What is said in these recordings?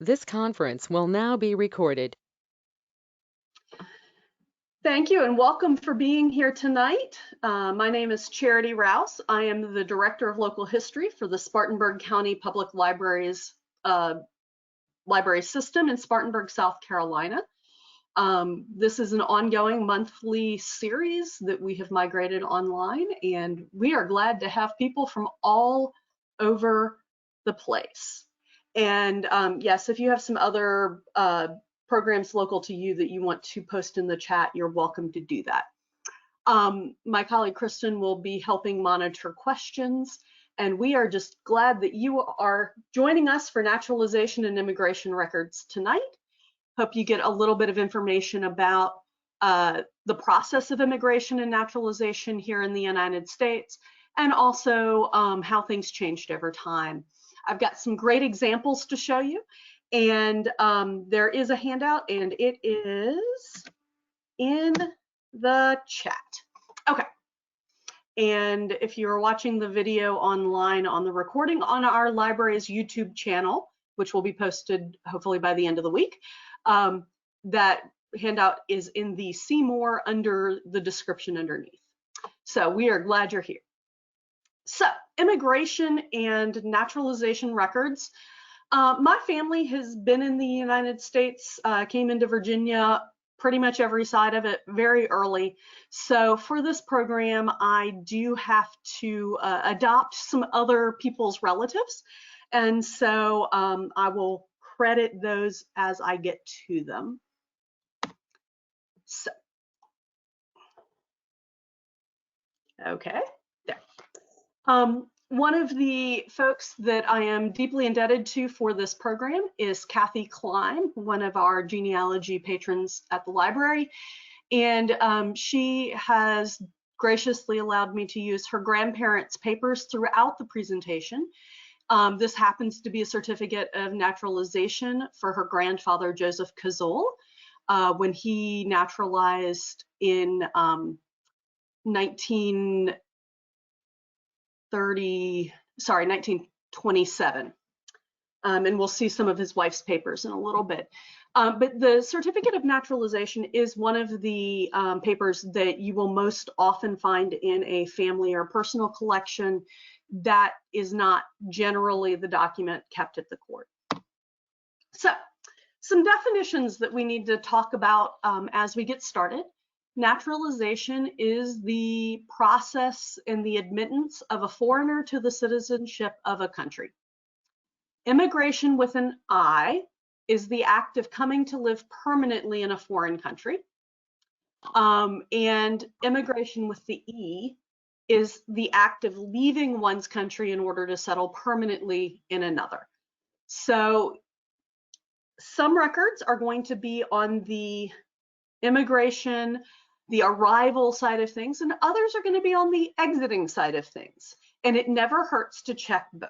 This conference will now be recorded. Thank you and welcome for being here tonight. My name is Charity Rouse. I am the Director of Local History for the Spartanburg County Public Libraries library system in Spartanburg, South Carolina. This is an ongoing monthly series that we have migrated online, and we are glad to have people from all over the place. And yes, if you have some other programs local to you that you want to post in the chat, you're welcome to do that. My colleague Kristen will be helping monitor questions, and we are just glad that you are joining us for Naturalization and Immigration Records tonight. Hope you get a little bit of information about the process of immigration and naturalization here in the United States, and also how things changed over time. I've got some great examples to show you, and there is a handout, and it is in the chat. Okay. And if you're watching the video online on the recording on our library's YouTube channel, which will be posted hopefully by the end of the week, that handout is in the See More under the description underneath. So we are glad you're here. So immigration and naturalization records. My family has been in the United States, came into Virginia pretty much every side of it very early. So for this program, I do have to adopt some other people's relatives. And so I will credit those as I get to them. So, okay, there. One of the folks that I am deeply indebted to for this program is Kathy Klein, one of our genealogy patrons at the library. And she has graciously allowed me to use her grandparents' papers throughout the presentation. This happens to be a certificate of naturalization for her grandfather, Joseph Cazole, when he naturalized in 1927. And we'll see some of his wife's papers in a little bit. But the certificate of naturalization is one of the papers that you will most often find in a family or personal collection that is not generally the document kept at the court. So some definitions that we need to talk about as we get started. Naturalization is the process and the admittance of a foreigner to the citizenship of a country. Immigration with an I is the act of coming to live permanently in a foreign country. And immigration with the E is the act of leaving one's country in order to settle permanently in another. So some records are going to be on the immigration, the arrival side of things, and others are going to be on the exiting side of things. And it never hurts to check both.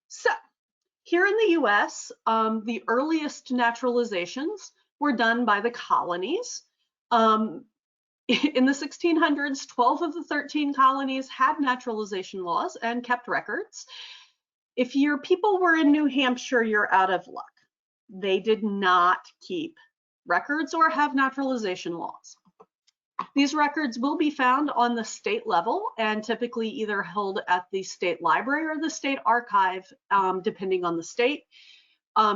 So here in the US, the earliest naturalizations were done by the colonies. In the 1600s, 12 of the 13 colonies had naturalization laws and kept records. If your people were in New Hampshire, you're out of luck. They did not keep records or have naturalization laws. These records will be found on the state level and typically either held at the state library or the state archive, depending on the state,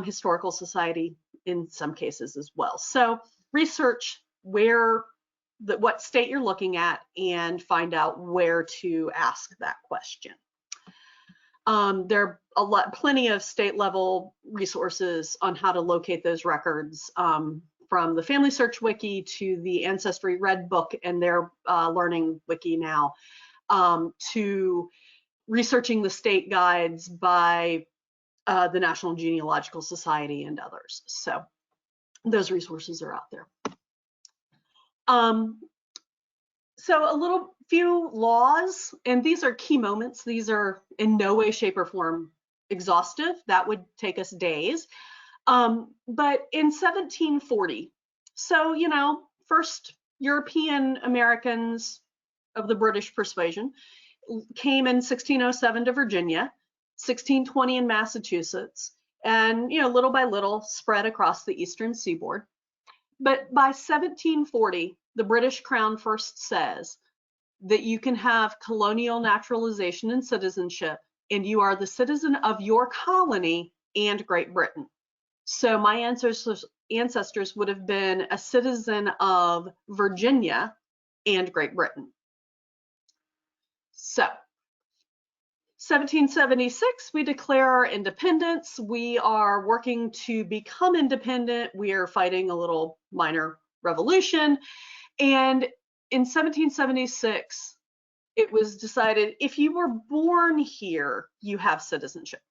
historical society in some cases as well. So research what state you're looking at and find out where to ask that question. There are plenty of state level resources on how to locate those records, from the Family Search Wiki to the Ancestry Red Book and their Learning Wiki now, to researching the state guides by the National Genealogical Society and others. So those resources are out there. So a few laws, and these are key moments. These are in no way, shape, or form exhaustive. That would take us days. But in 1740, so, you know, first European Americans of the British persuasion came in 1607 to Virginia, 1620 in Massachusetts, and little by little spread across the eastern seaboard. But by 1740, the British Crown first says that you can have colonial naturalization and citizenship, and you are the citizen of your colony and Great Britain. So my ancestors would have been a citizen of Virginia and Great Britain. So 1776, we declare our independence. We are working to become independent. We are fighting a little minor revolution. And in 1776, it was decided if you were born here, you have citizenship.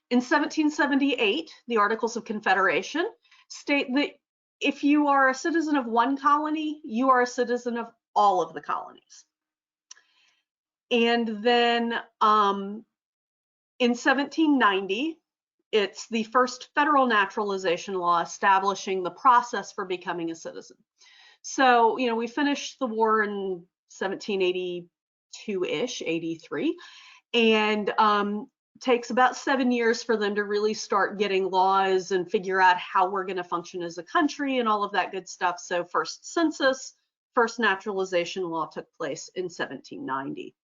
In 1778, the Articles of Confederation state that if you are a citizen of one colony, you are a citizen of all of the colonies. And then in 1790, it's the first federal naturalization law establishing the process for becoming a citizen. So, we finished the war in 1782-ish, 83, and takes about 7 years for them to really start getting laws and figure out how we're going to function as a country and all of that good stuff. So first census, first naturalization law took place in 1790.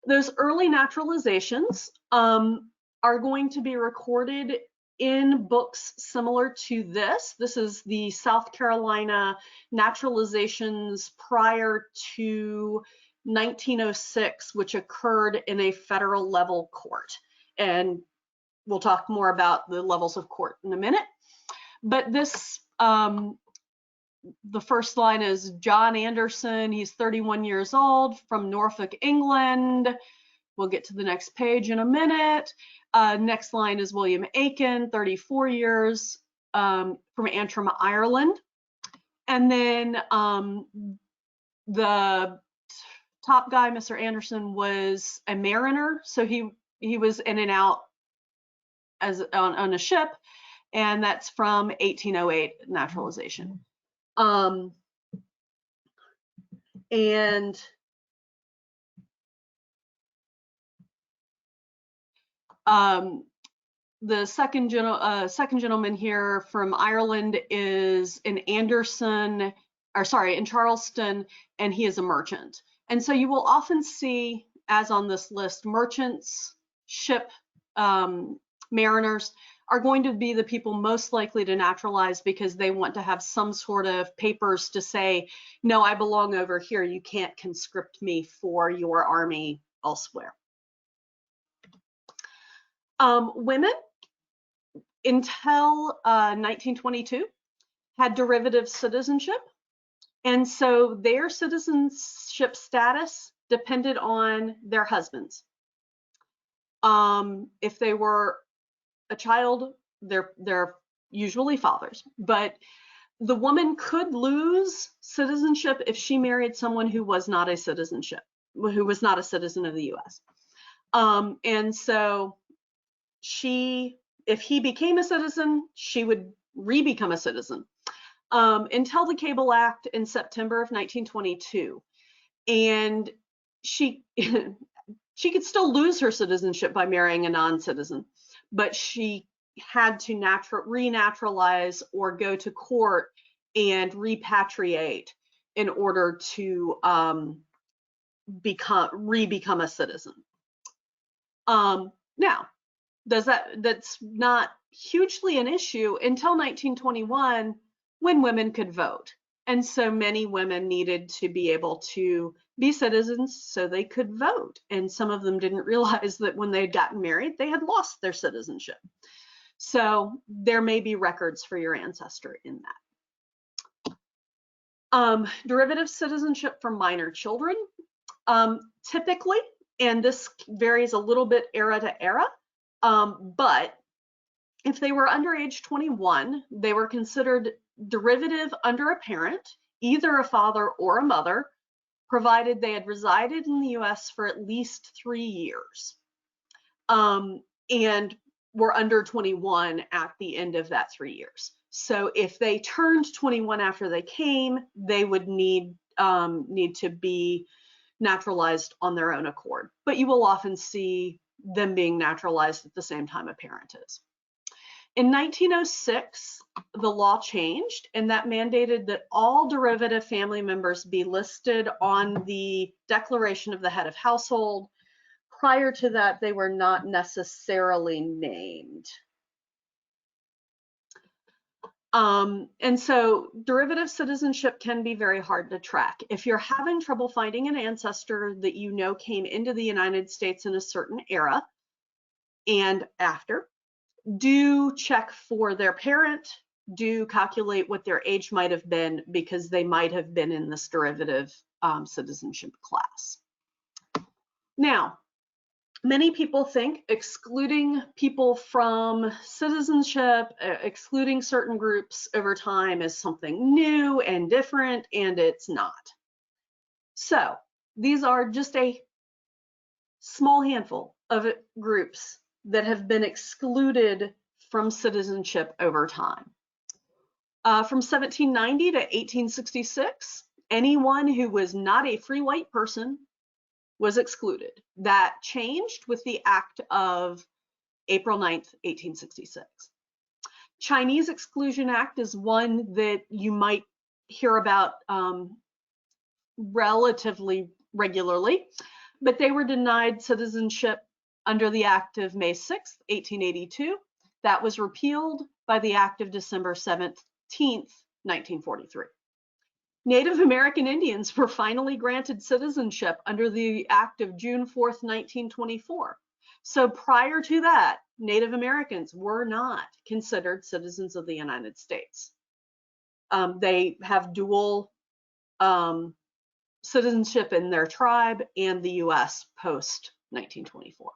Those early naturalizations are going to be recorded in books similar to this. This is the South Carolina naturalizations prior to 1906, which occurred in a federal level court. And we'll talk more about the levels of court in a minute. But this, the first line is John Anderson. He's 31 years old from Norfolk, England. We'll get to the next page in a minute. Next line is William Aiken, 34 years, from Antrim, Ireland. And then the top guy, Mr. Anderson, was a mariner, so he was in and out as on a ship, and that's from 1808 naturalization. And the second gentleman here from Ireland is in Charleston, and he is a merchant. And so you will often see, as on this list, merchants, ship mariners are going to be the people most likely to naturalize because they want to have some sort of papers to say, no, I belong over here. You can't conscript me for your army elsewhere. Women, until 1922, had derivative citizenship. And so their citizenship status depended on their husbands. If they were a child, they're usually fathers. But the woman could lose citizenship if she married someone who was not a citizen of the U.S. And so if he became a citizen, she would re-become a citizen. Until the Cable Act in September of 1922. And she could still lose her citizenship by marrying a non-citizen, but she had to renaturalize or go to court and repatriate in order to re-become a citizen. Now, that's not hugely an issue until 1921, when women could vote. And so many women needed to be able to be citizens so they could vote. And some of them didn't realize that when they'd gotten married, they had lost their citizenship. So there may be records for your ancestor in that. Derivative citizenship for minor children. Typically, and this varies a little bit era to era, but if they were under age 21, they were considered derivative under a parent, either a father or a mother, provided they had resided in the US for at least 3 years, and were under 21 at the end of that 3 years. So if they turned 21 after they came, they would need to be naturalized on their own accord. But you will often see them being naturalized at the same time a parent is. In 1906, the law changed, and that mandated that all derivative family members be listed on the declaration of the head of household. Prior to that, they were not necessarily named. And so derivative citizenship can be very hard to track. If you're having trouble finding an ancestor that you know came into the United States in a certain era and after, do check for their parent, do calculate what their age might have been, because they might have been in this derivative citizenship class. Now, many people think excluding people from citizenship, excluding certain groups over time is something new and different, and it's not. So these are just a small handful of groups that have been excluded from citizenship over time. From 1790 to 1866, anyone who was not a free white person was excluded. That changed with the Act of April 9th, 1866. Chinese Exclusion Act is one that you might hear about relatively regularly, but they were denied citizenship under the Act of May 6th, 1882. That was repealed by the Act of December 17th, 1943. Native American Indians were finally granted citizenship under the Act of June 4th, 1924. So prior to that, Native Americans were not considered citizens of the United States. They have dual citizenship in their tribe and the US post 1924.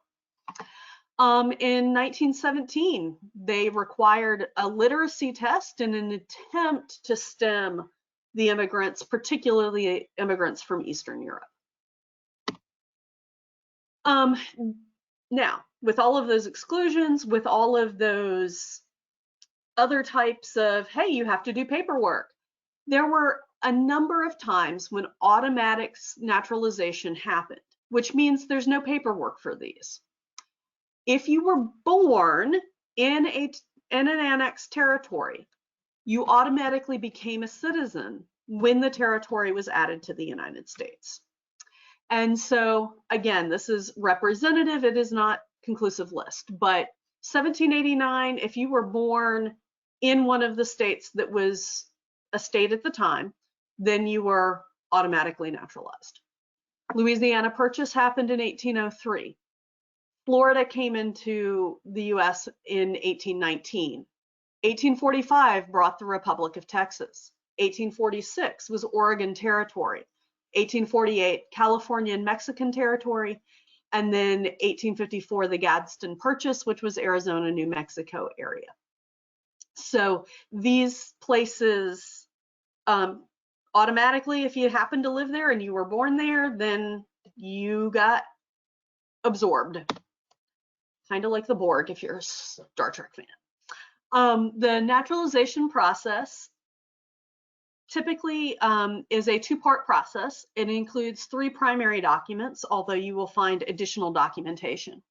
In 1917, they required a literacy test in an attempt to stem the immigrants, particularly immigrants from Eastern Europe. Now, with all of those exclusions, with all of those other types of, hey, you have to do paperwork, there were a number of times when automatic naturalization happened, which means there's no paperwork for these. If you were born in an annexed territory, you automatically became a citizen when the territory was added to the United States. And so, again, this is representative. It is not conclusive list, but 1789, if you were born in one of the states that was a state at the time, then you were automatically naturalized. Louisiana Purchase happened in 1803. Florida came into the US in 1819. 1845 brought the Republic of Texas. 1846 was Oregon Territory. 1848, California and Mexican Territory. And then 1854, the Gadsden Purchase, which was Arizona, New Mexico area. So these places, automatically, if you happen to live there and you were born there, then you got absorbed. Kind of like the Borg if you're a Star Trek fan. The naturalization process typically is a two-part process. It includes 3 primary documents, although you will find additional documentation.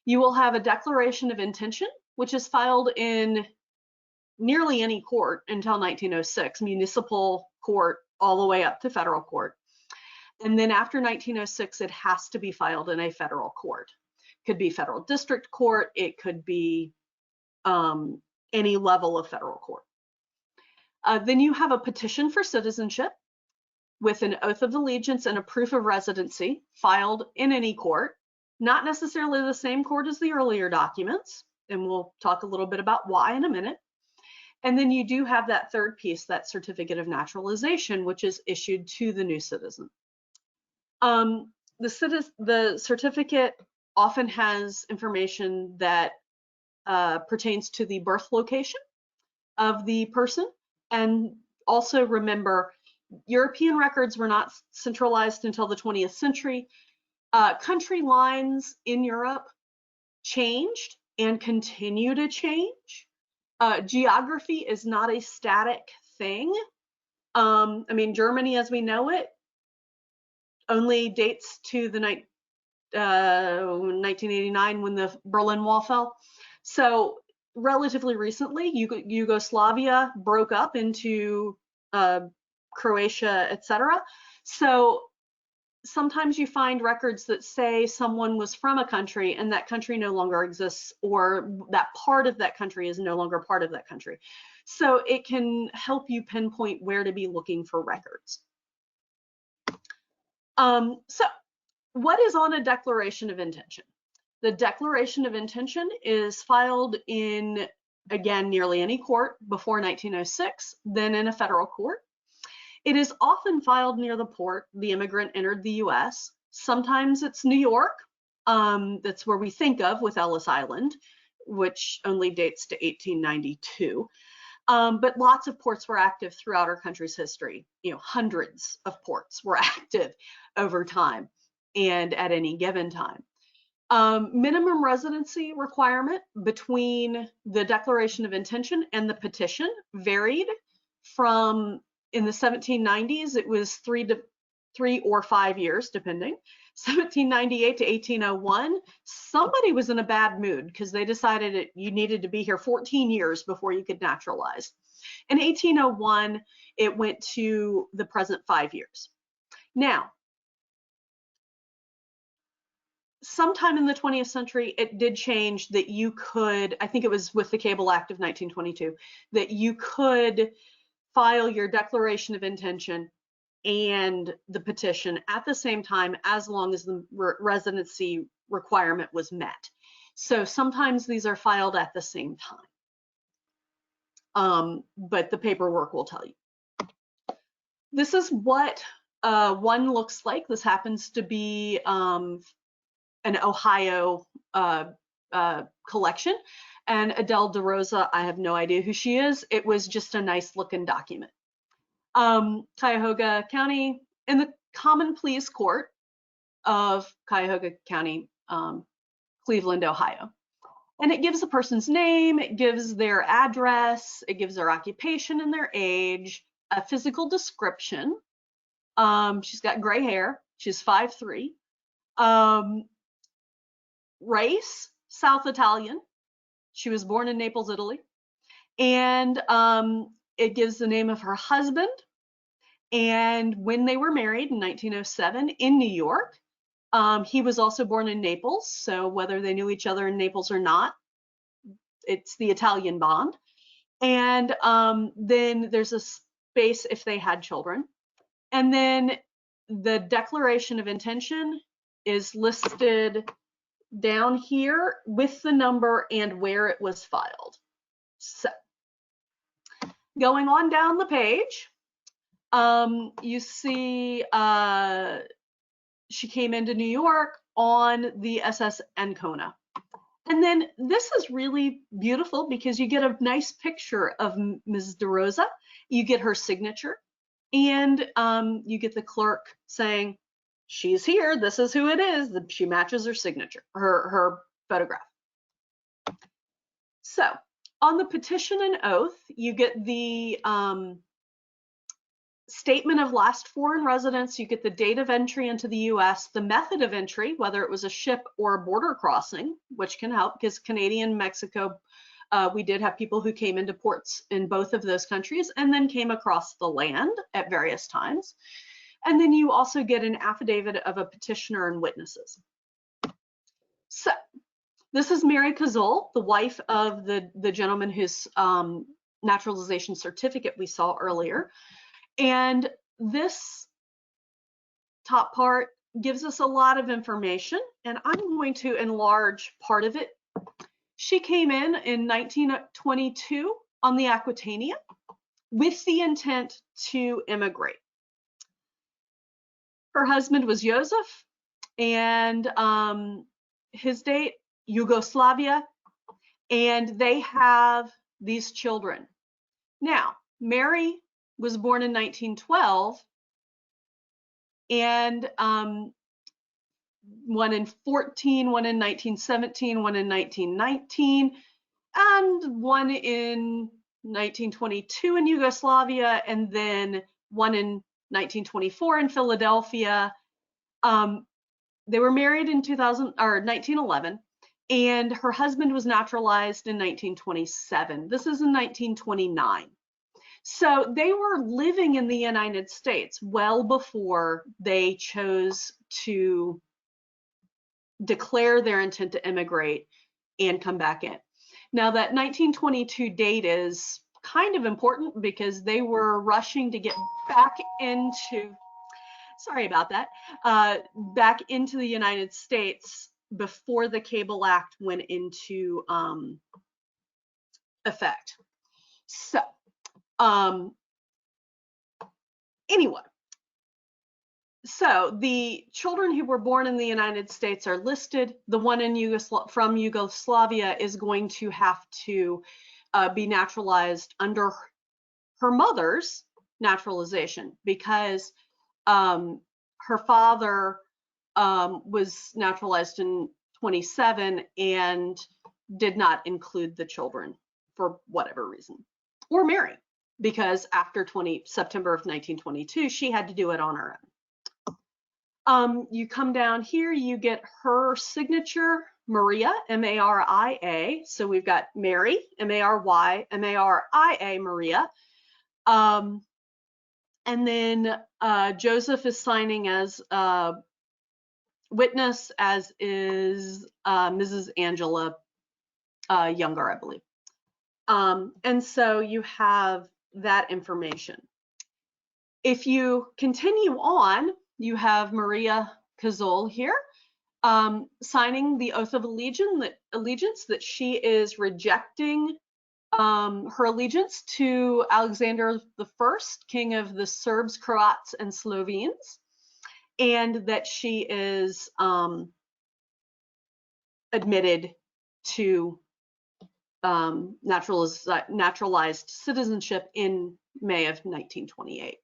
You will have a declaration of intention, which is filed in nearly any court until 1906, municipal court all the way up to federal court. And then after 1906, it has to be filed in a federal court. Could be federal district court, it could be any level of federal court. Then you have a petition for citizenship with an oath of allegiance and a proof of residency filed in any court, not necessarily the same court as the earlier documents, and we'll talk a little bit about why in a minute. And then you do have that third piece, that certificate of naturalization, which is issued to the new citizen. The certificate often has information that pertains to the birth location of the person. And also remember, European records were not centralized until the 20th century. Country lines in Europe changed and continue to change. Geography is not a static thing. I mean, Germany as we know it only dates to the 1989 when the Berlin Wall fell. So relatively recently, Yugoslavia broke up into Croatia, etc. So sometimes you find records that say someone was from a country and that country no longer exists, or that part of that country is no longer part of that country. So it can help you pinpoint where to be looking for records. So what is on a declaration of intention? The declaration of intention is filed in, again, nearly any court before 1906, then in a federal court. It is often filed near the port the immigrant entered the US. Sometimes it's New York. That's where we think of with Ellis Island, which only dates to 1892. But lots of ports were active throughout our country's history. You know, hundreds of ports were active over time and at any given time. Minimum residency requirement between the Declaration of Intention and the petition varied from, in the 1790s, it was 3 or 5 years, depending. 1798 to 1801, somebody was in a bad mood because they decided you needed to be here 14 years before you could naturalize. In 1801, it went to the present 5 years. Now, sometime in the 20th century, it did change that you could, I think it was with the Cable Act of 1922, that you could file your Declaration of Intention and the petition at the same time, as long as the residency requirement was met. So sometimes these are filed at the same time, but the paperwork will tell you. This is what one looks like. This happens to be an Ohio collection. And Adele DeRosa, I have no idea who she is. It was just a nice looking document. Cuyahoga County, in the Common Pleas Court of Cuyahoga County, Cleveland, Ohio. And it gives a person's name, it gives their address, it gives their occupation and their age, a physical description. She's got gray hair, she's 5'3". Race, South Italian. She was born in Naples, Italy. And it gives the name of her husband and when they were married in 1907 in New York. He was also born in Naples, so whether they knew each other in Naples or not, it's the Italian bond. And then there's a space if they had children. And then the Declaration of Intention is listed down here with the number and where it was filed. So going on down the page, you see she came into New York on the SS Ancona. And then this is really beautiful because you get a nice picture of Ms. DeRosa, you get her signature, and you get the clerk saying, she's here, this is who it is, she matches her signature, her photograph. So on the petition and oath, you get the statement of last foreign residence, you get the date of entry into the US, the method of entry, whether it was a ship or a border crossing, which can help because Canadian, Mexico, we did have people who came into ports in both of those countries and then came across the land at various times. And then you also get an affidavit of a petitioner and witnesses. So this is Mary Cazole, the wife of the gentleman whose naturalization certificate we saw earlier. And this top part gives us a lot of information, and I'm going to enlarge part of it. She came in 1922 on the Aquitania with the intent to immigrate. Her husband was Joseph, and his date, Yugoslavia, and they have these children. Now, Mary was born in 1912, and one in 14, one in 1917, one in 1919, and one in 1922 in Yugoslavia, and then one in 1924 in Philadelphia. they were married in 1911, and her husband was naturalized in 1927. This is in 1929. So they were living in the United States well before they chose to declare their intent to immigrate and come back in. Now that 1922 date is kind of important because they were rushing to get back into, sorry about that, back into the United States before the Cable Act went into effect. So anyway, so the children who were born in the United States are listed. The one in from Yugoslavia is going to have to be naturalized under her mother's naturalization because her father was naturalized in 27 and did not include the children for whatever reason, or marry, because after September of 1922, she had to do it on her own. You come down here, you get her signature, Maria, M-A-R-I-A. So we've got Mary, M-A-R-Y, M-A-R-I-A, Maria. And then Joseph is signing as witness, as is Mrs. Angela Younger, I believe. And so you have that information. If you continue on, you have Maria Cazol here signing the oath of allegiance that she is rejecting her allegiance to Alexander I, king of the Serbs, Croats, and Slovenes, and that she is admitted to naturalized citizenship in May of 1928.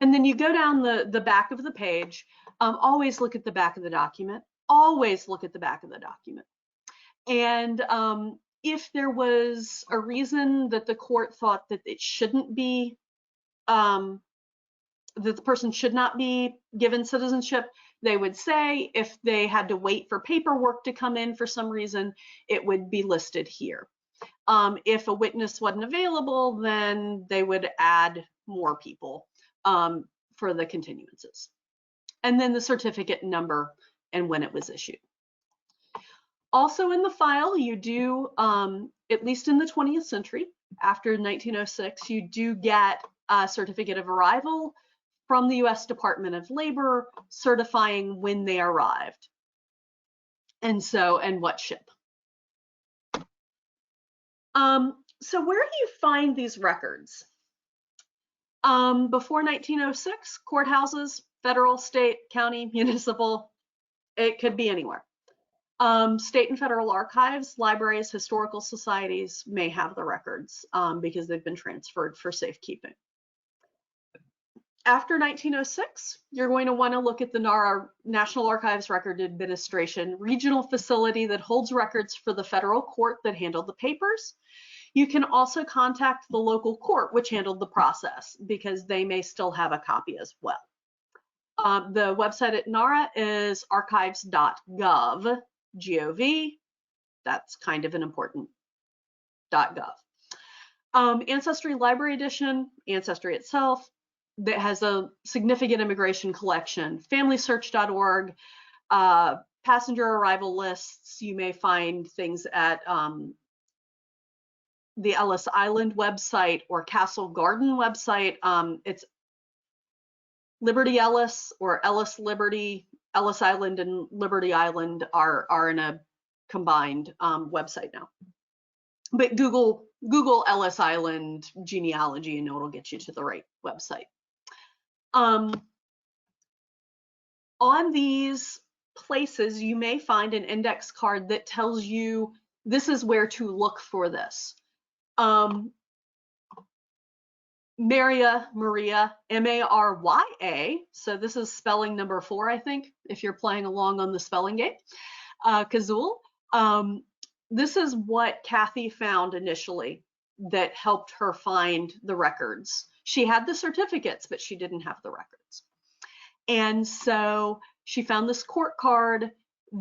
And then you go down the back of the page. Always look at the back of the document. Always look at the back of the document. And if there was a reason that the court thought that it shouldn't be, that the person should not be given citizenship, they would say. If they had to wait for paperwork to come in for some reason, it would be listed here. If a witness wasn't available, then they would add more people for the continuances. And then the certificate number and when it was issued. Also in the file, you do, at least in the 20th century, after 1906, you do get a certificate of arrival from the US Department of Labor certifying when they arrived. And what ship. So where do you find these records? Before 1906, courthouses, federal, state, county, municipal, it could be anywhere. State and federal archives, libraries, historical societies may have the records because they've been transferred for safekeeping. After 1906, you're going to want to look at the NARA, National Archives Record Administration, regional facility that holds records for the federal court that handled the papers. You can also contact the local court which handled the process because they may still have a copy as well. The website at NARA is archives.gov, G-O-V. That's kind of an important .gov. Ancestry Library Edition, Ancestry itself, that has a significant immigration collection. FamilySearch.org, passenger arrival lists. You may find things at the Ellis Island website or Castle Garden website. It's Liberty Ellis or Ellis Liberty. Ellis Island and Liberty Island are in a combined website now. But Google Ellis Island genealogy and it'll get you to the right website. On these places, you may find an index card that tells you this is where to look for this. Maria, M-A-R-Y-A. So this is spelling number 4, I think, if you're playing along on the spelling game. Cazol. This is what Kathy found initially that helped her find the records. She had the certificates, but she didn't have the records. And so she found this court card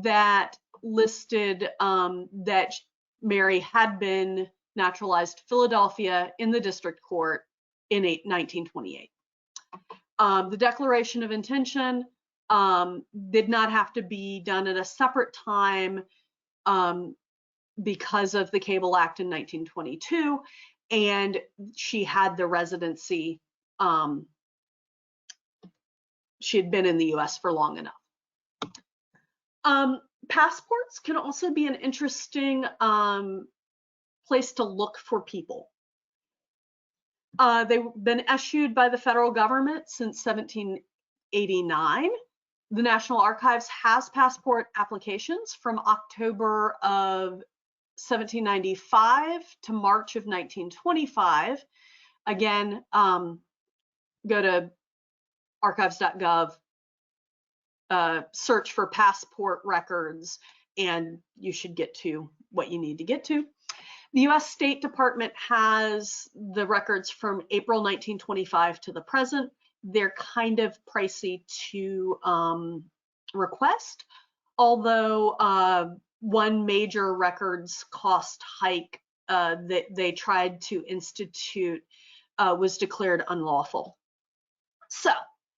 that listed that Mary had been naturalized to Philadelphia in the district court in 1928. The Declaration of Intention did not have to be done at a separate time because of the Cable Act in 1922, and she had the residency. She had been in the US for long enough. Passports can also be an interesting place to look for people. They've been issued by the federal government since 1789. The National Archives has passport applications from October of 1795 to March of 1925. Again, go to archives.gov, search for passport records, and you should get to what you need to get to. The US State Department has the records from April 1925 to the present. They're kind of pricey to request, although one major records cost hike that they tried to institute was declared unlawful. So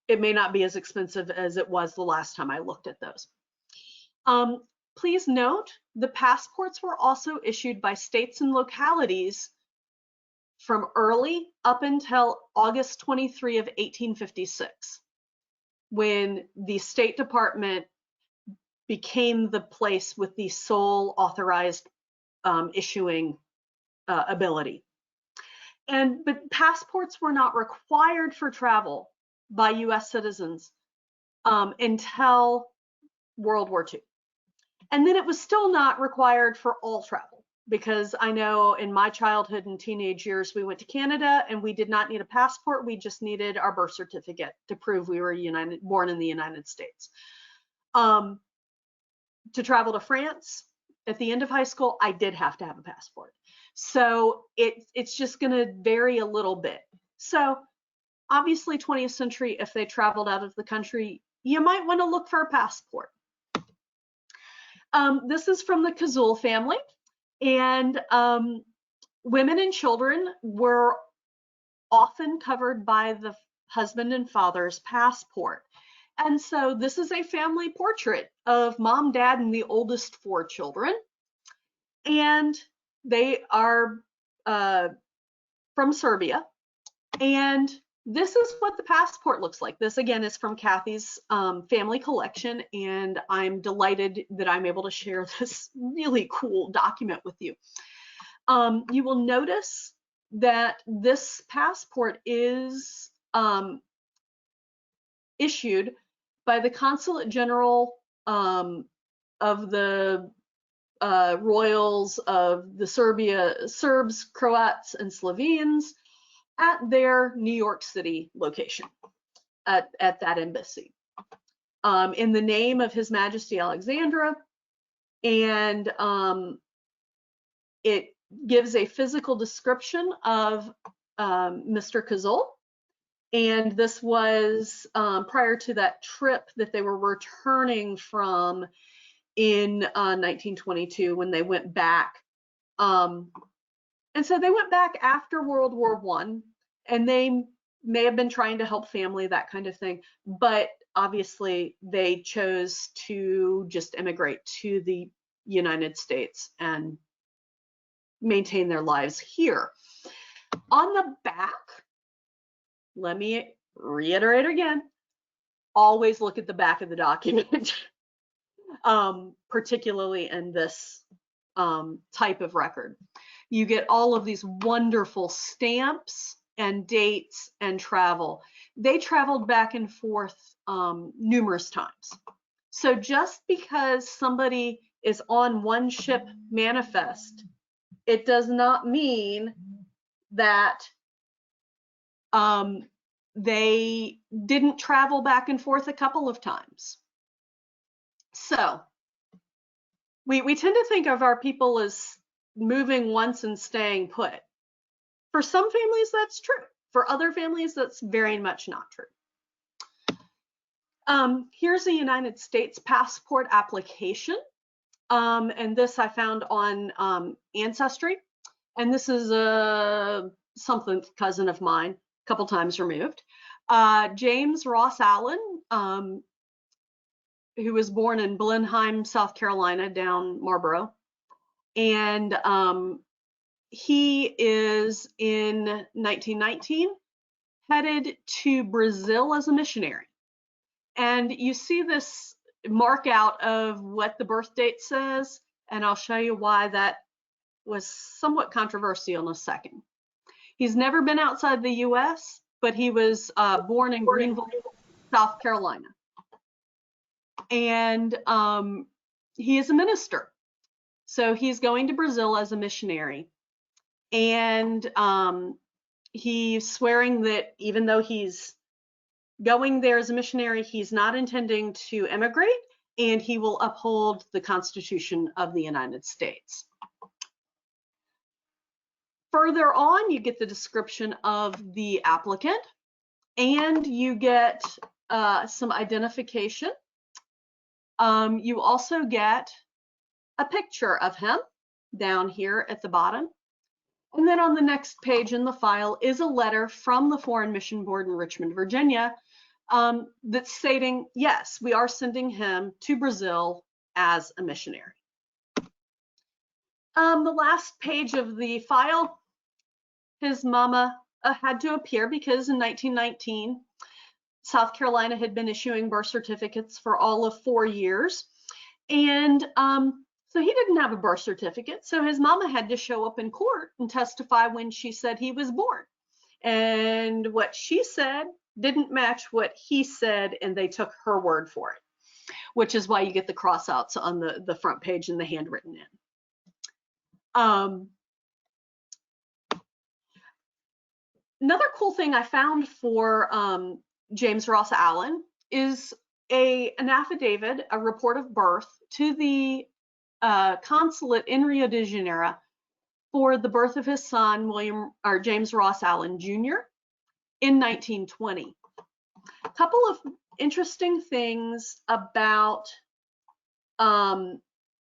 it may not be as expensive as it was the last time I looked at those. Please note, the passports were also issued by states and localities from early up until August 23 of 1856, when the State Department became the place with the sole authorized issuing ability. But passports were not required for travel by US citizens until World War II. And then it was still not required for all travel, because I know in my childhood and teenage years, we went to Canada and we did not need a passport. We just needed our birth certificate to prove we were born in the United States. To travel to France at the end of high school, I did have to have a passport. So it's just going to vary a little bit. So obviously 20th century, if they traveled out of the country, you might want to look for a passport. This is from the Kazul family, and women and children were often covered by the husband and father's passport. And so this is a family portrait of mom, dad, and the oldest 4 children. And they are from Serbia. And this is what the passport looks like. This, again, is from Kathy's family collection, and I'm delighted that I'm able to share this really cool document with you. You will notice that this passport is issued by the Consulate General of the royals of the Serbs, Croats, and Slovenes at their New York City location, at that embassy, in the name of His Majesty Alexandra. And it gives a physical description of Mr. Kazul. And this was prior to that trip that they were returning from in 1922, when they went back. And so they went back after World War I, and they may have been trying to help family, that kind of thing. But obviously they chose to just immigrate to the United States and maintain their lives here. On the back, let me reiterate again, always look at the back of the document, particularly in this type of record. You get all of these wonderful stamps and dates and travel. They traveled back and forth numerous times. So just because somebody is on one ship manifest, it does not mean that they didn't travel back and forth a couple of times. So we tend to think of our people as moving once and staying put. For some families, that's true. For other families, that's very much not true. Here's a United States passport application. And this I found on Ancestry. And this is a something cousin of mine, a couple times removed. James Ross Allen, who was born in Blenheim, South Carolina, down Marlboro. And he is in 1919 headed to Brazil as a missionary. And you see this mark out of what the birth date says, and I'll show you why that was somewhat controversial in a second. He's never been outside the US, but he was born in Greenville, South Carolina. And he is a minister. So he's going to Brazil as a missionary. And he's swearing that even though he's going there as a missionary, he's not intending to emigrate, and he will uphold the Constitution of the United States. Further on, you get the description of the applicant, and you get some identification. You also get a picture of him down here at the bottom. And then on the next page in the file is a letter from the Foreign Mission Board in Richmond, Virginia, that's stating, yes, we are sending him to Brazil as a missionary. The last page of the file, his mama had to appear because in 1919, South Carolina had been issuing birth certificates for all of 4 years. And so he didn't have a birth certificate. So his mama had to show up in court and testify when she said he was born. And what she said didn't match what he said, and they took her word for it, which is why you get the crossouts on the front page and the handwritten in. Another cool thing I found for James Ross Allen is an affidavit, a report of birth to the consulate in Rio de Janeiro for the birth of his son, James Ross Allen Jr. in 1920. A couple of interesting things about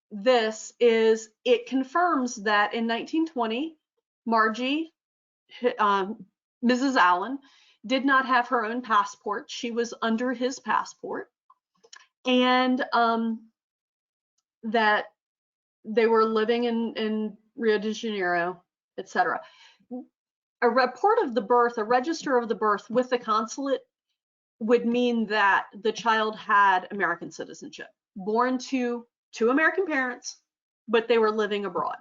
this is it confirms that in 1920, Margie, Mrs. Allen, did not have her own passport. She was under his passport, and that they were living in Rio de Janeiro, etc. A report of the birth, a register of the birth with the consulate would mean that the child had American citizenship, born to two American parents, but they were living abroad.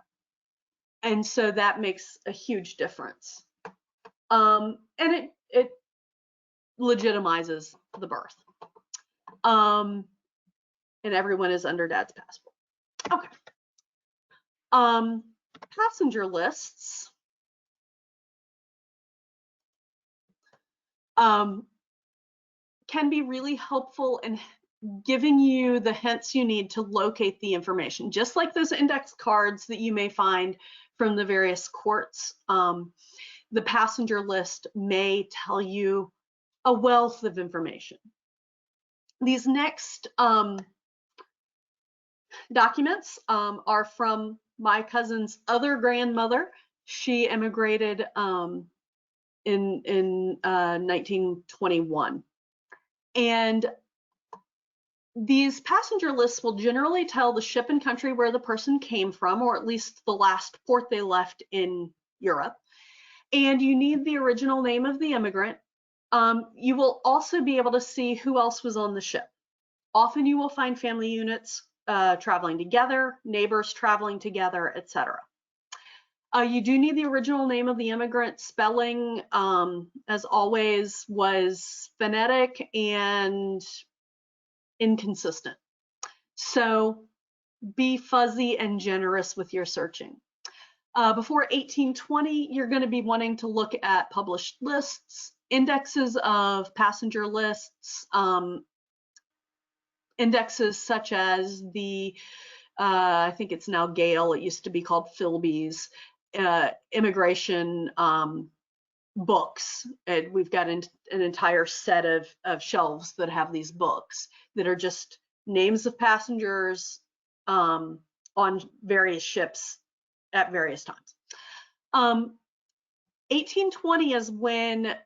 And so that makes a huge difference. And it legitimizes the birth. And everyone is under dad's passport. Okay. Passenger lists. Can be really helpful in giving you the hints you need to locate the information, just like those index cards that you may find from the various courts. The passenger list may tell you a wealth of information. These next documents are from my cousin's other grandmother. She immigrated in 1921. And these passenger lists will generally tell the ship and country where the person came from, or at least the last port they left in Europe. And you need the original name of the immigrant. You will also be able to see who else was on the ship. Often you will find family units traveling together, neighbors traveling together, etc. You do need the original name of the immigrant. Spelling, as always, was phonetic and inconsistent. So be fuzzy and generous with your searching. Before 1820, you're going to be wanting to look at published lists, indexes of passenger lists, indexes such as the, I think it's now Gale, it used to be called Philby's, immigration books, and we've got an entire set of shelves that have these books that are just names of passengers on various ships at various times. 1820 is when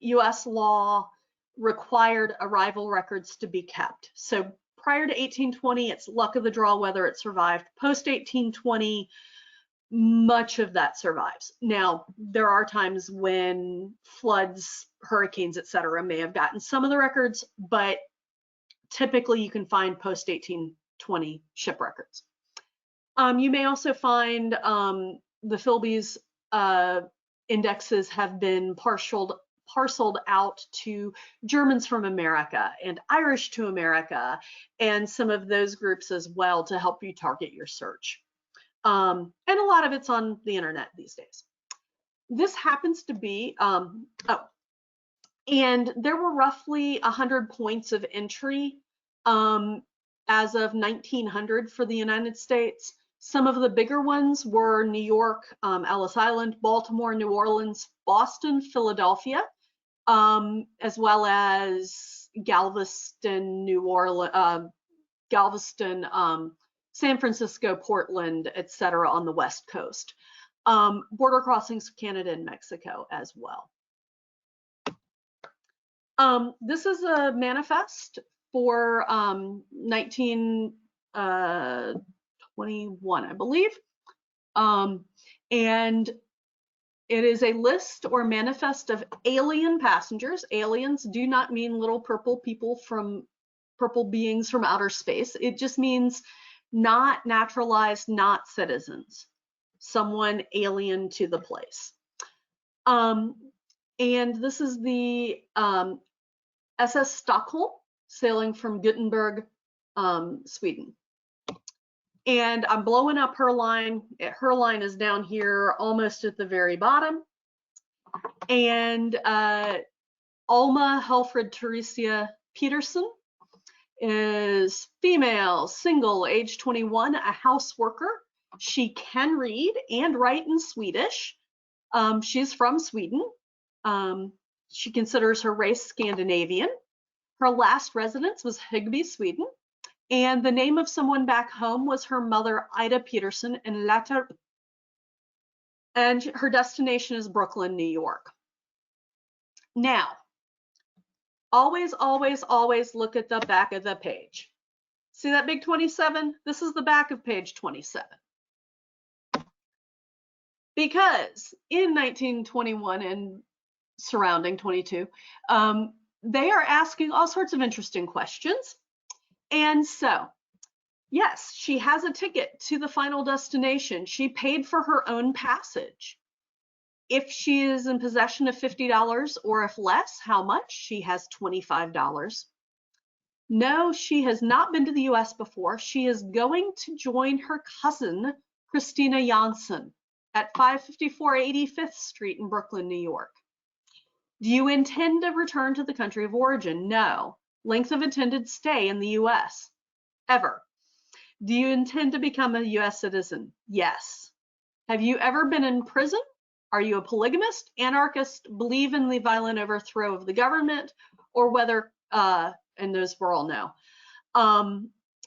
US law required arrival records to be kept. So prior to 1820, it's luck of the draw whether it survived. Post 1820, much of that survives. Now, there are times when floods, hurricanes, etc., may have gotten some of the records, but typically you can find post 1820 ship records. You may also find the Philby's indexes have been parceled out to Germans from America and Irish to America, and some of those groups as well to help you target your search. And a lot of it's on the internet these days. This happens to be, and there were roughly 100 points of entry as of 1900 for the United States. Some of the bigger ones were New York, Ellis Island, Baltimore, New Orleans, Boston, Philadelphia, as well as Galveston, San Francisco, Portland, etc. on the West Coast. Border crossings of Canada and Mexico as well. This is a manifest for 1921, I believe. And it is a list or manifest of alien passengers. Aliens do not mean little purple beings from outer space. It just means not naturalized, not citizens, someone alien to the place. And this is the SS Stockholm sailing from Gothenburg, Sweden. And I'm blowing up her line. Her line is down here almost at the very bottom. And Alma Helfrid Theresia Peterson is female, single, age 21, a house worker. She can read and write in Swedish. She's from Sweden. She considers her race Scandinavian. Her last residence was Higby, Sweden. And the name of someone back home was her mother, Ida Peterson, and her destination is Brooklyn, New York. Now, always, always, always look at the back of the page. See that big 27? This is the back of page 27. Because in 1921 and surrounding 22, they are asking all sorts of interesting questions. And so, yes, she has a ticket to the final destination. She paid for her own passage. If she is in possession of $50 or if less, how much? She has $25. No, she has not been to the US before. She is going to join her cousin, Christina Janssen, at 554 85th Street in Brooklyn, New York. Do you intend to return to the country of origin? No. Length of intended stay in the US? Ever. Do you intend to become a US citizen? Yes. Have you ever been in prison? Are you a polygamist, anarchist, believe in the violent overthrow of the government, or whether, and those were all no,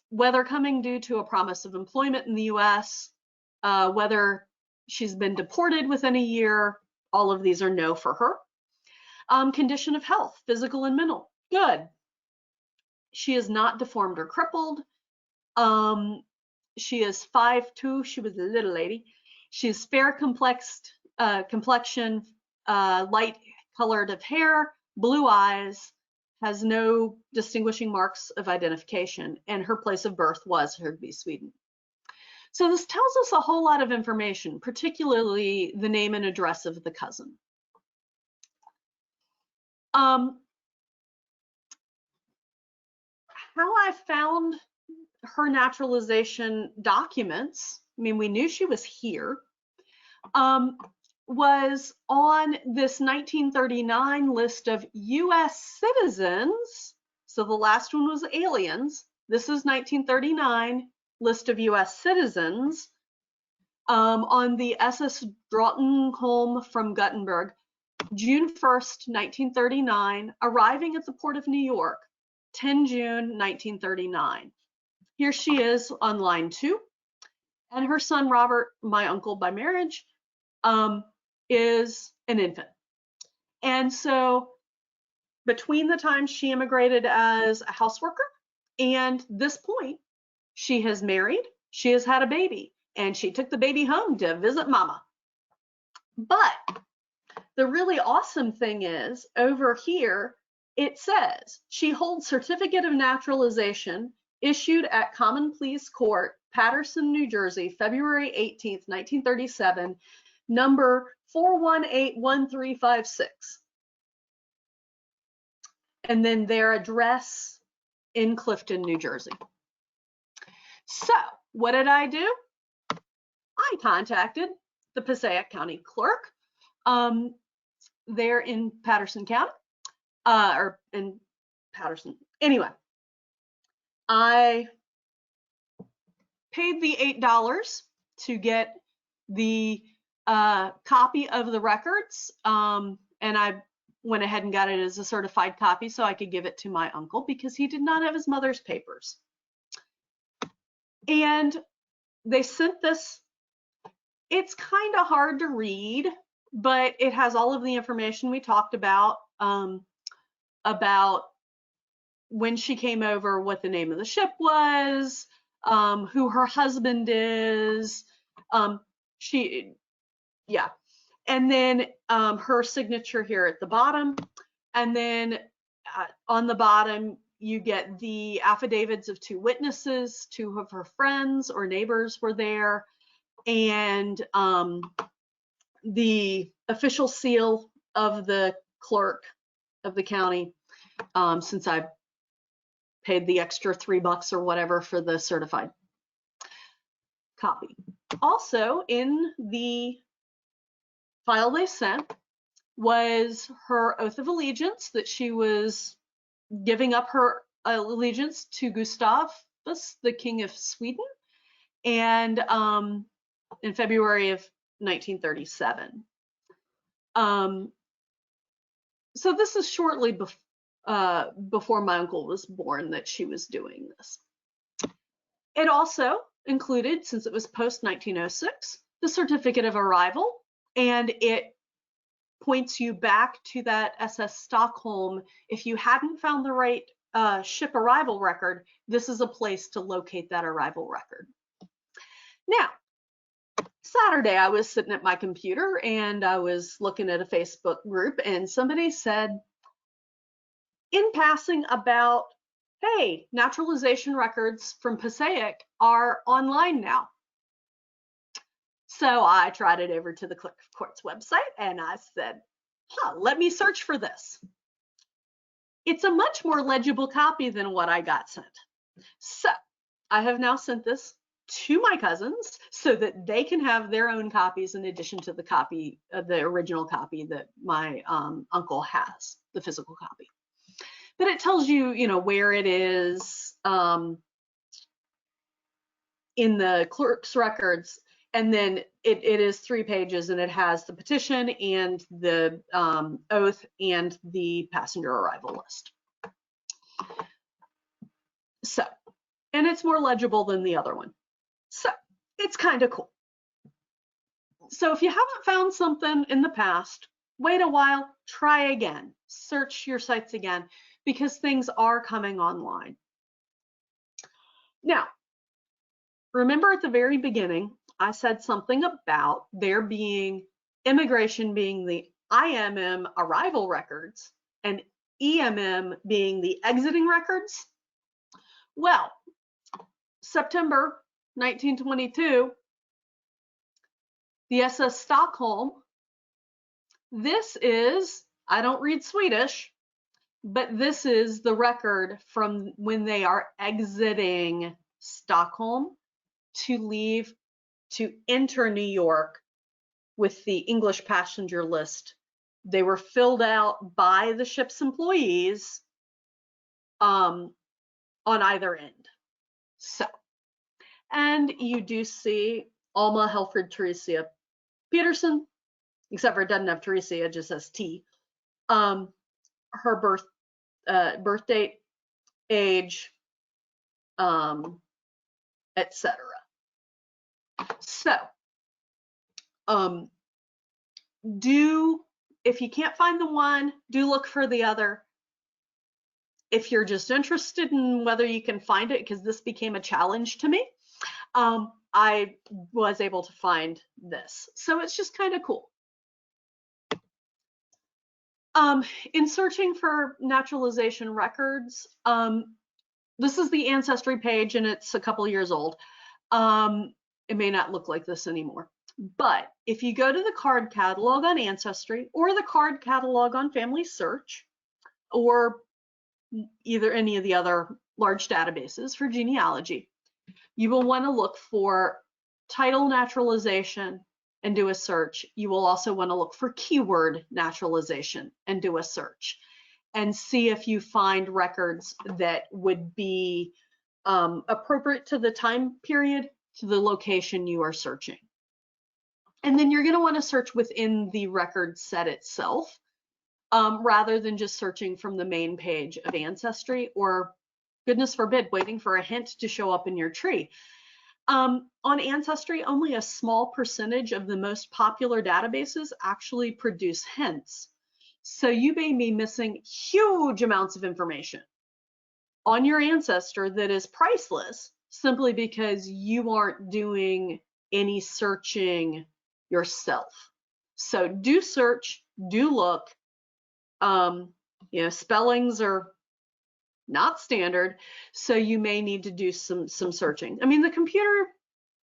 whether coming due to a promise of employment in the US, whether she's been deported within a year, all of these are no for her. Condition of health, physical and mental, good. She is not deformed or crippled. She is 5'2", she was a little lady. She's fair complexion, light colored of hair, blue eyes, has no distinguishing marks of identification, and her place of birth was Higby, Sweden. So this tells us a whole lot of information, particularly the name and address of the cousin. How I found her naturalization documents, I mean, we knew she was here, was on this 1939 list of US citizens. So the last one was aliens. This is 1939 list of US citizens on the SS Drottningholm from Gothenburg. June 1st, 1939, arriving at the port of New York, 10 June, 1939. Here she is on line 2, and her son Robert, my uncle by marriage, is an infant. And so between the time she immigrated as a houseworker and this point, she has married, she has had a baby, and she took the baby home to visit mama. But the really awesome thing is, over here, it says she holds certificate of naturalization issued at Common Pleas Court, Paterson, New Jersey, February 18th, 1937, number 4181356. And then their address in Clifton, New Jersey. So what did I do? I contacted the Passaic County Clerk there in Paterson County, or in Paterson. Anyway, I paid the $8 to get the copy of the records, and I went ahead and got it as a certified copy so I could give it to my uncle because he did not have his mother's papers. And they sent this. It's kind of hard to read, but it has all of the information we talked about when she came over, what the name of the ship was, who her husband is, and then her signature here at the bottom. And then on the bottom, you get the affidavits of 2 witnesses, 2 of her friends or neighbors were there, and the official seal of the clerk of the county, since I paid the extra $3 or whatever for the certified copy. Also in the file they sent was her oath of allegiance that she was giving up her allegiance to Gustavus, the King of Sweden, and in February of 1937. So this is shortly before my uncle was born that she was doing this. It also included, since it was post-1906, the certificate of arrival, and it points you back to that SS Stockholm. If you hadn't found the right ship arrival record, this is a place to locate that arrival record. Now, Saturday, I was sitting at my computer and I was looking at a Facebook group, and somebody said in passing about, hey, naturalization records from Passaic are online now. So I trotted over to the Clerk of Court's website and I said, let me search for this. It's a much more legible copy than what I got sent. So I have now sent this to my cousins so that they can have their own copies in addition to the copy, the original copy that my uncle has, the physical copy. But it tells you, where it is in the clerk's records, and then it is 3 pages, and it has the petition and the oath and the passenger arrival list. So, and it's more legible than the other one. So it's kind of cool. So if you haven't found something in the past, wait a while, try again, search your sites again, because things are coming online. Now, remember at the very beginning, I said something about there being immigration being the IMM arrival records and EMM being the exiting records. Well, September 1922, the SS Stockholm, this is, I don't read Swedish, but this is the record from when they are exiting Stockholm to leave, to enter New York with the English passenger list. They were filled out by the ship's employees on either end. So, and you do see Alma Helfrid Theresia Peterson, except for it doesn't have Teresa, it just says T. Her birth date, age, etc. So, if you can't find the one, do look for the other. If you're just interested in whether you can find it, because this became a challenge to me, I was able to find this. So it's just kind of cool. In searching for naturalization records, this is the Ancestry page, and it's a couple years old. It may not look like this anymore. But if you go to the card catalog on Ancestry or the card catalog on Family Search, or either any of the other large databases for genealogy, you will want to look for title naturalization and do a search. You will also want to look for keyword naturalization and do a search, and see if you find records that would be appropriate to the time period, to the location you are searching. And then you're going to want to search within the record set itself, rather than just searching from the main page of Ancestry, or, goodness forbid, waiting for a hint to show up in your tree. On Ancestry, only a small percentage of the most popular databases actually produce hints. So you may be missing huge amounts of information on your ancestor that is priceless, simply because you aren't doing any searching yourself. So do search, do look. Spellings are not standard, so you may need to do some searching. I mean, the computer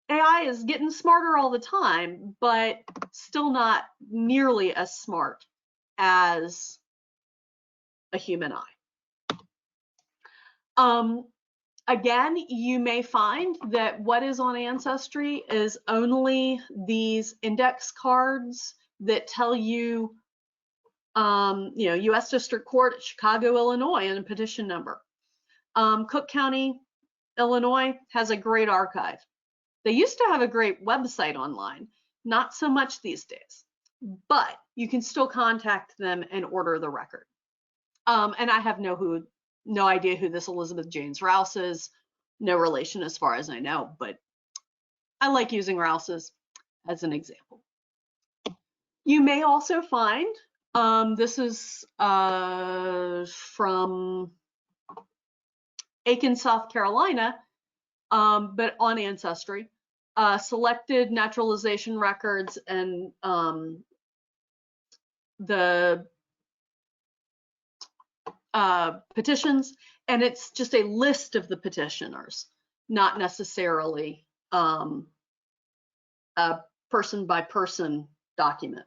AI is getting smarter all the time, but still not nearly as smart as a human eye. Again, you may find that what is on Ancestry is only these index cards that tell you, U.S. District Court, Chicago, Illinois, and a petition number. Cook County, Illinois has a great archive. They used to have a great website online, not so much these days, but you can still contact them and order the record. And I have no idea who this Elizabeth James Rouse is, no relation as far as I know, but I like using Rouses as an example. You may also find, this is from Aiken, South Carolina, but on Ancestry, selected naturalization records and the petitions, and it's just a list of the petitioners, not necessarily a person by person document.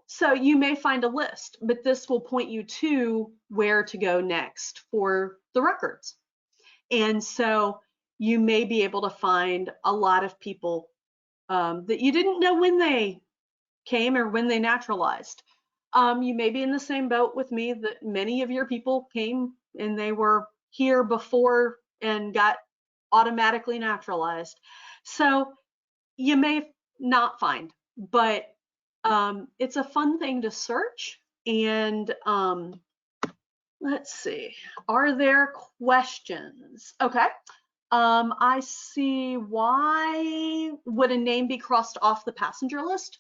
So you may find a list, but this will point you to where to go next for the records. And so you may be able to find a lot of people that you didn't know when they came or when they naturalized. You may be in the same boat with me, that many of your people came and they were here before and got automatically naturalized. So you may not find, but it's a fun thing to search. And let's see, are there questions? Okay. I see, why would a name be crossed off the passenger list?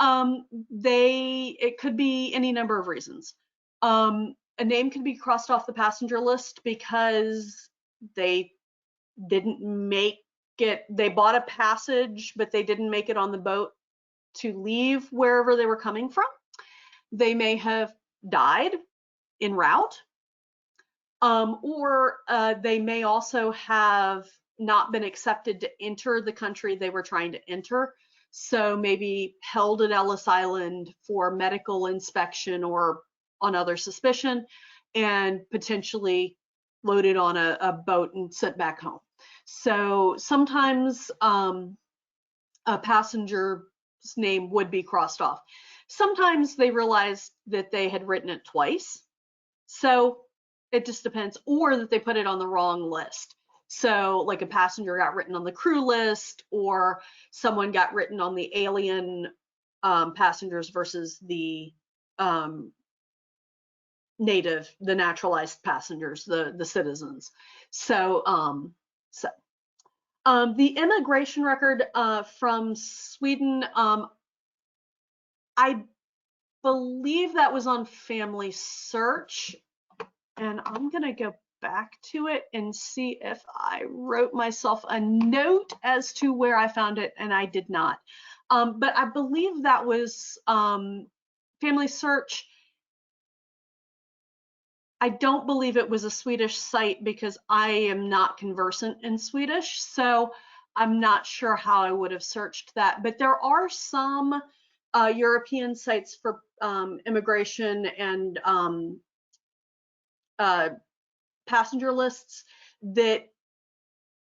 It could be any number of reasons. A name could be crossed off the passenger list because they didn't make it, they bought a passage, but they didn't make it on the boat to leave wherever they were coming from. They may have died en route, or they may also have not been accepted to enter the country they were trying to enter. So maybe held at Ellis Island for medical inspection or on other suspicion, and potentially loaded on a boat and sent back home. So sometimes a passenger's name would be crossed off. Sometimes they realized that they had written it twice. So it just depends, or that they put it on the wrong list. So like a passenger got written on the crew list, or someone got written on the alien passengers versus the the naturalized passengers, the citizens. So, the immigration record from Sweden, I believe that was on Family Search, and I'm gonna go back to it and see if I wrote myself a note as to where I found it, and I did not. But I believe that was Family Search. I don't believe it was a Swedish site because I am not conversant in Swedish, so I'm not sure how I would have searched that. But there are some European sites for immigration and passenger lists that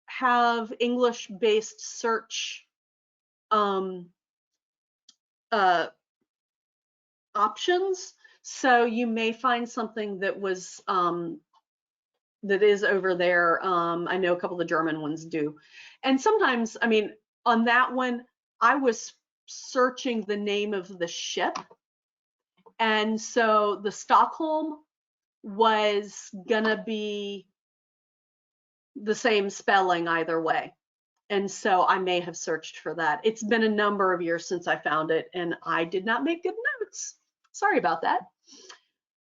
have English-based search options. So you may find something that was that is over there. I know a couple of the German ones do. And sometimes, I mean, on that one, I was searching the name of the ship. And so the Stockholm was gonna be the same spelling either way. And so I may have searched for that. It's been a number of years since I found it, and I did not make good notes. Sorry about that.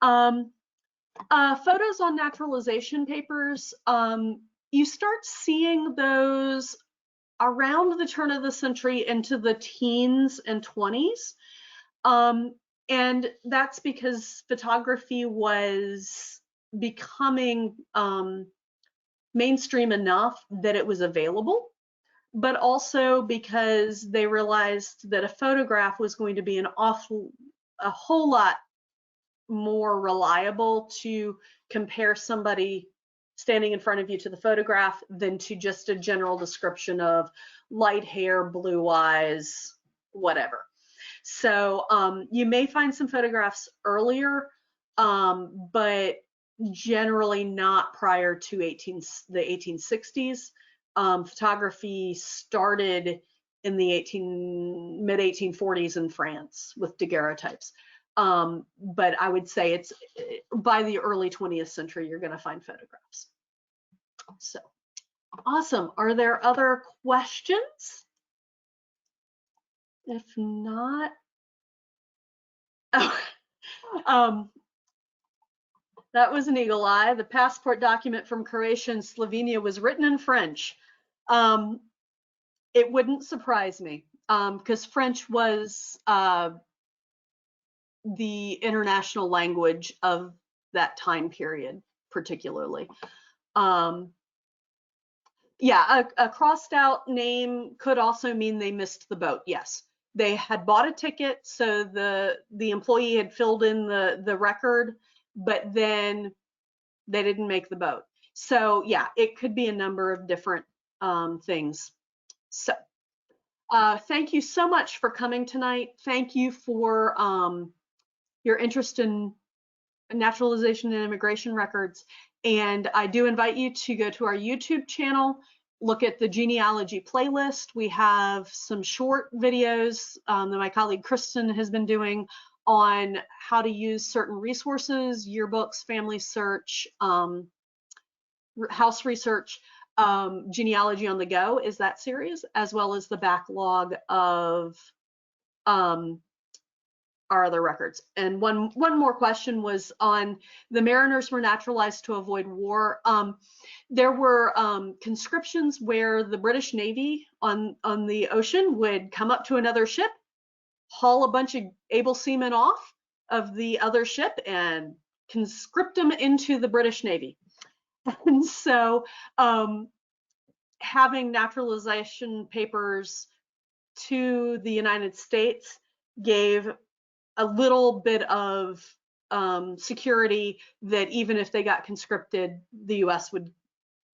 Photos on naturalization papers, you start seeing those around the turn of the century into the teens and 20s. And that's because photography was becoming mainstream enough that it was available, but also because they realized that a photograph was going to be a whole lot more reliable to compare somebody standing in front of you to the photograph than to just a general description of light hair, blue eyes, whatever. So you may find some photographs earlier, but generally not prior to the 1860s. Photography started in the mid 1840s in France with daguerreotypes. But I would say it's by the early 20th century, you're going to find photographs. So awesome. Are there other questions? If not, that was an eagle eye. The passport document from Croatia and Slovenia was written in French. It wouldn't surprise me because French was the international language of that time period, particularly. Yeah, a crossed out name could also mean they missed the boat. Yes, they had bought a ticket, so the employee had filled in the record, but then they didn't make the boat. So yeah, it could be a number of different things. So thank you so much for coming tonight. Thank you for your interest in naturalization and immigration records. And I do invite you to go to our YouTube channel, look at the genealogy playlist. We have some short videos that my colleague Kristen has been doing on how to use certain resources, yearbooks, family search, house research. Genealogy on the Go is that series, as well as the backlog of our other records. And one more question was on the mariners were naturalized to avoid war. There were conscriptions where the British Navy on the ocean would come up to another ship, haul a bunch of able seamen off of the other ship and conscript them into the British Navy. And so having naturalization papers to the United States gave a little bit of security that even if they got conscripted, the US would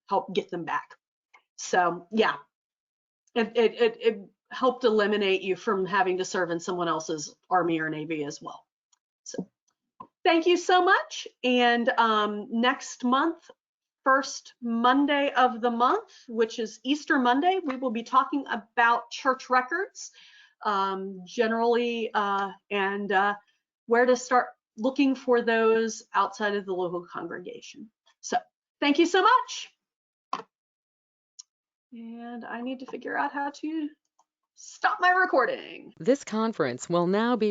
help get them back. So yeah, it helped eliminate you from having to serve in someone else's Army or Navy as well. So thank you so much. And next month, first Monday of the month, which is Easter Monday, we will be talking about church records. generally, and where to start looking for those outside of the local congregation. So thank you so much. And I need to figure out how to stop my recording. This conference will now be